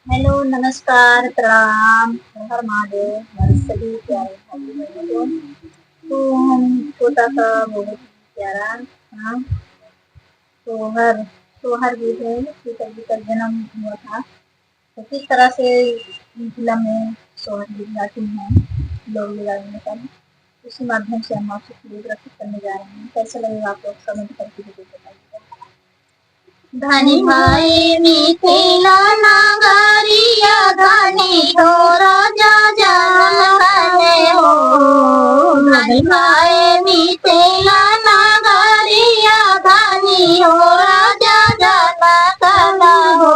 Hello, नमस्कार, प्रणाम, हर हर महादेव। हमारे सभी प्यारे भाई बहनों को तो हम छोटा सा बहुत ही प्यारा हाँ सोहर सोहर गीत है। सीता जी का जन्म हुआ था तो किस तरह से फिल्म में सोहर गीत गाती हैं लोग गाने पर, उसी माध्यम से हम आपसे प्रस्तुत करने जा रहे हैं। कैसा लगेगा आप लोग कमेंट करके जरूर बताइएगा। धनी भाई मिथिला नगरिया धनी थोरा जा जाने हो। धनी भाई मिथिला नगरिया धनी हो राजा जाना हो।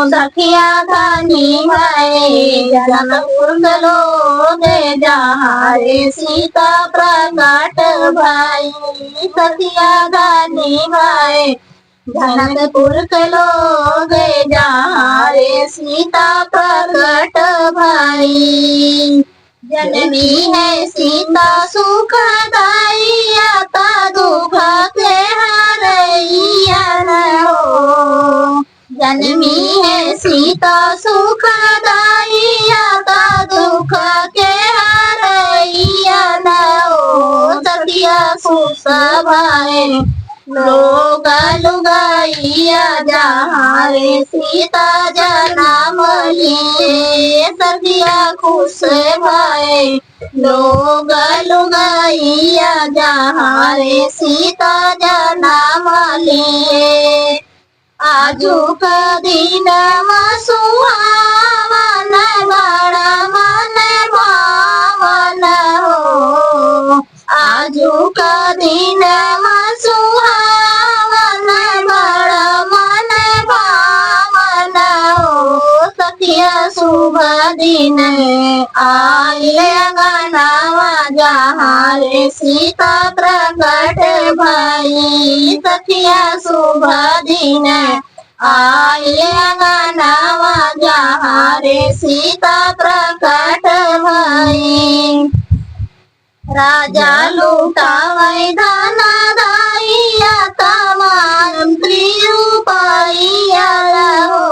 सखिया धनी भाई जनकपुर गलो दे जहारे सीता प्रकट भाई। सखिया धनी भाई जनकपुर के लोग जहाँ रे सीता प्रकट भाई। जनमी है सीता सुखदाई आता दुख के हरैया हो। जनमी है सीता सुखदाई आता दुख के हरैया हो। सतिया सुसभाए लोग लुगाइया जहाँ रे सीता जन्म लिए। सखिया खुश भाई लोग लुगाइया जहाँ रे सीता जन्म लिए। आजू का दिन सुहावन बड़ा मन भावन हो। आजू का दिन सुहावन बड़ा मन भावन हो। सखिया शुभ दिन आइले गनावा जहाँ रे सीता प्रकट भाई। सखिया शुभ दिन आइले गनावा जहाँ रे सीता प्रकट भाई। राजा लूटावै धना दाइया तमाम त्रिरूपाइया हो।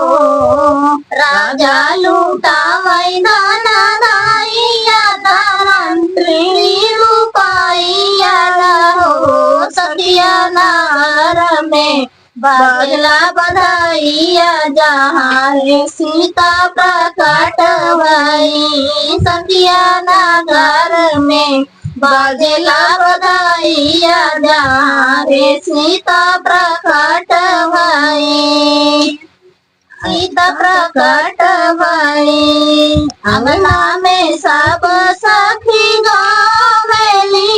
राजा लूटावै धना दाइया तमाम त्रिरूपाइया हो। सखिया नार में बगला बधाइया जहाँ रे सीता प्रकट भाई। सखिया नगर में बगला बधाइया जहाँ रे सीता प्रकट भाई। सीता प्रकट भाई अंगना में सब सखी गावेली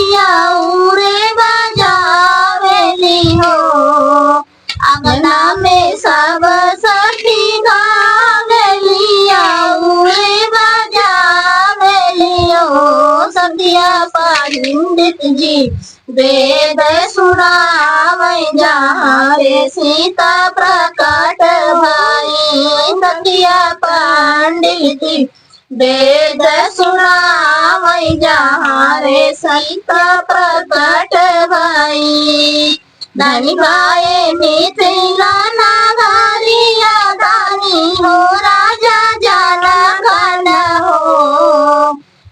उरे बजावेली हो। अंगना में सब सखी गावेली उरे बजावेली हो। सखिया पंडित जी वेद सुनावै जहाँ रे सीता प्रकट भाई। सखिया पंडित वेद सुनावै जहाँ रे सीता प्रकट भाई। धनी भाई मिथिला नगरिया धनी हो राजा जनगण हो।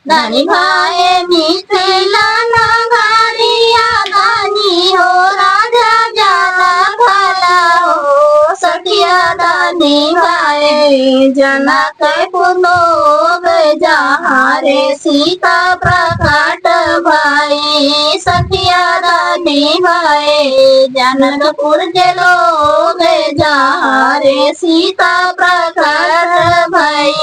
धनी भाई मिथिला नगरिया धनी हो राजा जनगण हो। सखिया धनी भाई जनकपुर लोग जहाँ रे सीता प्रकट भाई। सखिया धनी भाई जनकपुर के लोग जहाँ रे सीता प्रकट भाई।